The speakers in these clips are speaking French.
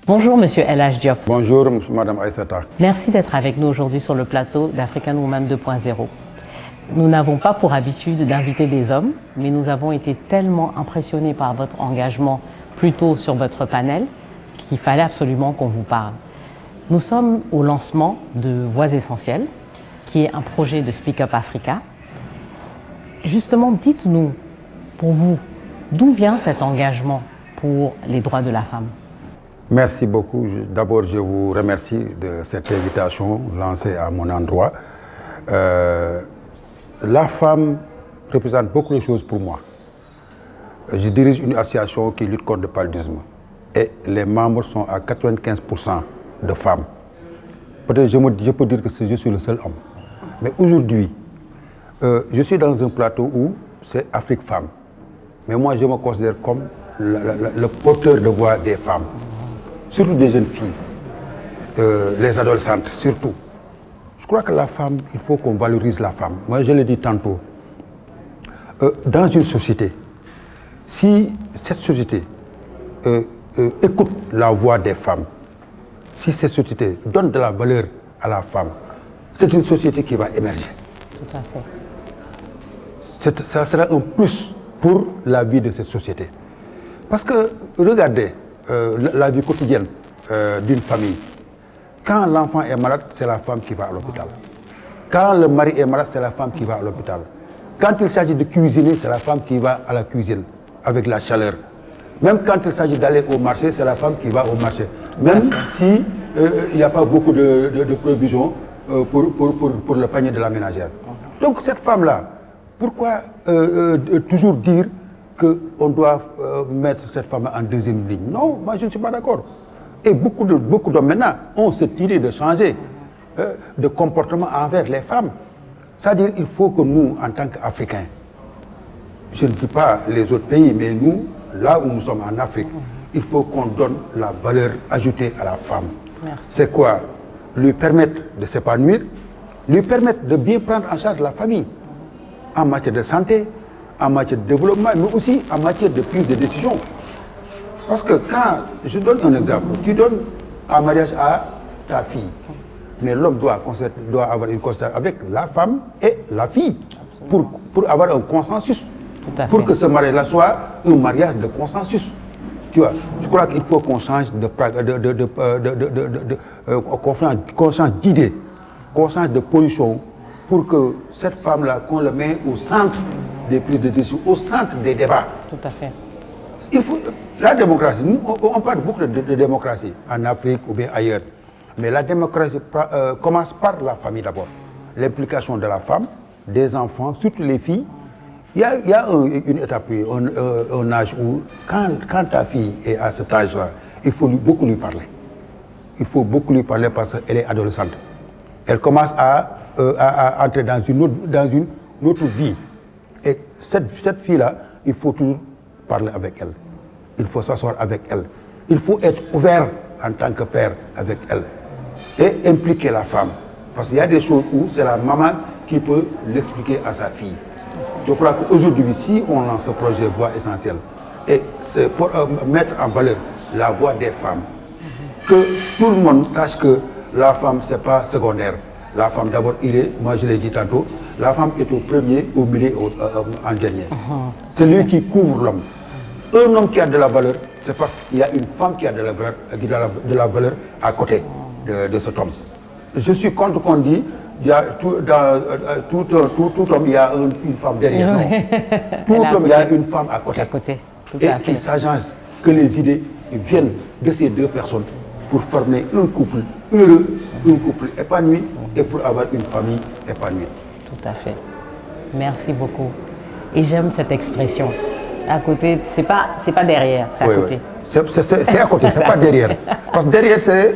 Bonjour Monsieur El Hadj Diop. Bonjour Madame Aïssata. Merci d'être avec nous aujourd'hui sur le plateau d'African Woman 2.0. Nous n'avons pas pour habitude d'inviter des hommes, mais nous avons été tellement impressionnés par votre engagement plus tôt sur votre panel qu'il fallait absolument qu'on vous parle. Nous sommes au lancement de Voix Essentielles, qui est un projet de Speak Up Africa. Justement, dites-nous, pour vous, d'où vient cet engagement pour les droits de la femme? Merci beaucoup. D'abord, je vous remercie de cette invitation lancée à mon endroit. La femme représente beaucoup de choses pour moi. Je dirige une association qui lutte contre le paludisme et les membres sont à 95% de femmes. Peut-être je peux dire que je suis le seul homme. Mais aujourd'hui, je suis dans un plateau où c'est Afrique Femme. Mais moi, je me considère comme le porteur de voix des femmes. Surtout des jeunes filles, les adolescentes surtout. Je crois que la femme, il faut qu'on valorise la femme. Moi, je l'ai dit tantôt, dans une société, si cette société écoute la voix des femmes, si cette société donne de la valeur à la femme, c'est une société qui va émerger. Tout à fait. Ça sera un plus pour la vie de cette société. Parce que, regardez, la vie quotidienne d'une famille. Quand l'enfant est malade, c'est la femme qui va à l'hôpital. Quand le mari est malade, c'est la femme qui va à l'hôpital. Quand il s'agit de cuisiner, c'est la femme qui va à la cuisine avec la chaleur. Même quand il s'agit d'aller au marché, c'est la femme qui va au marché. Même si il n'y a pas beaucoup de provisions pour le panier de la ménagère. Donc cette femme-là, pourquoi toujours dire qu'on doit mettre cette femme en deuxième ligne? Non, moi je ne suis pas d'accord. Et beaucoup d'hommes maintenant ont cette idée de changer de comportement envers les femmes. C'est-à-dire qu'il faut que nous, en tant qu'Africains, je ne dis pas les autres pays, mais nous, là où nous sommes en Afrique, il faut qu'on donne la valeur ajoutée à la femme. C'est quoi? Lui permettre de s'épanouir, lui permettre de bien prendre en charge la famille, en matière de santé, en matière de développement, mais aussi en matière de prise de décision. Parce que quand, je donne un exemple, tu donnes un mariage à ta fille, mais l'homme doit avoir une concertation avec la femme et la fille, pour avoir un consensus, pour que ce mariage-là soit un mariage de consensus. Tu vois, je crois qu'il faut qu'on change qu'on change d'idée, qu'on change de position, pour que cette femme-là, qu'on le met au centre des prises de décision, au centre des débats. Tout à fait. Il faut, la démocratie, nous, on parle beaucoup de démocratie en Afrique ou bien ailleurs. Mais la démocratie commence par la famille d'abord. L'implication de la femme, des enfants, surtout les filles. Il y a une étape, un âge où, quand ta fille est à cet âge-là, il faut beaucoup lui parler. Il faut beaucoup lui parler parce qu'elle est adolescente. Elle commence à entrer dans une autre vie. Et cette fille-là, il faut toujours parler avec elle. Il faut s'asseoir avec elle. Il faut être ouvert en tant que père avec elle. Et impliquer la femme. Parce qu'il y a des choses où c'est la maman qui peut l'expliquer à sa fille. Je crois qu'aujourd'hui, si on lance ce projet Voix Essentielles, et c'est pour mettre en valeur la voix des femmes, que tout le monde sache que la femme, ce n'est pas secondaire. La femme, d'abord, moi je l'ai dit tantôt, la femme est au premier, au milieu, en dernier. C'est lui qui couvre l'homme. Un homme qui a de la valeur, c'est parce qu'il y a une femme qui a de la valeur à côté de cet homme. Je suis contre qu'on dit, dans tout homme, il y a une femme derrière. Tout homme, il y a une femme à côté. Et qu'il s'agence que les idées viennent de ces deux personnes pour former un couple heureux, un couple épanoui et pour avoir une famille épanouie. Tout à fait. Merci beaucoup. Et j'aime cette expression. À côté, c'est pas derrière, c'est à côté. C'est à côté, c'est pas derrière. Parce que derrière, c'est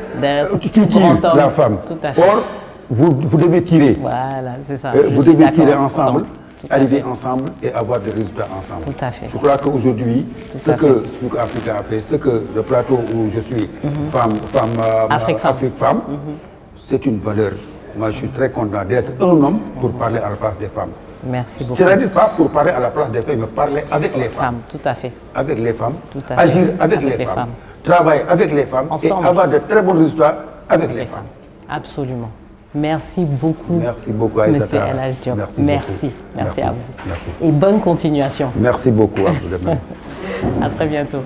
tu tires la femme. Or, vous devez tirer. Voilà, c'est ça. Vous devez tirer ensemble, arriver ensemble et avoir des résultats ensemble. Tout à fait. Je crois qu'aujourd'hui, ce que Speak Africa a fait, ce que le plateau où je suis, Afrique Femme, c'est une valeur. Moi, je suis très content d'être un homme pour parler à la place des femmes. Merci beaucoup. C'est-à-dire pas pour parler à la place des femmes, mais parler avec les femmes. Tout à fait. Avec les femmes, Tout à fait. agir avec les femmes. travailler avec les femmes ensemble. Et avoir de très bonnes résultats avec les femmes. Absolument. Merci beaucoup. Merci beaucoup, Aïssata. Monsieur El Hadj Diop. Merci. Merci à vous. Merci. Et bonne continuation. Merci beaucoup à vous de même. À très bientôt.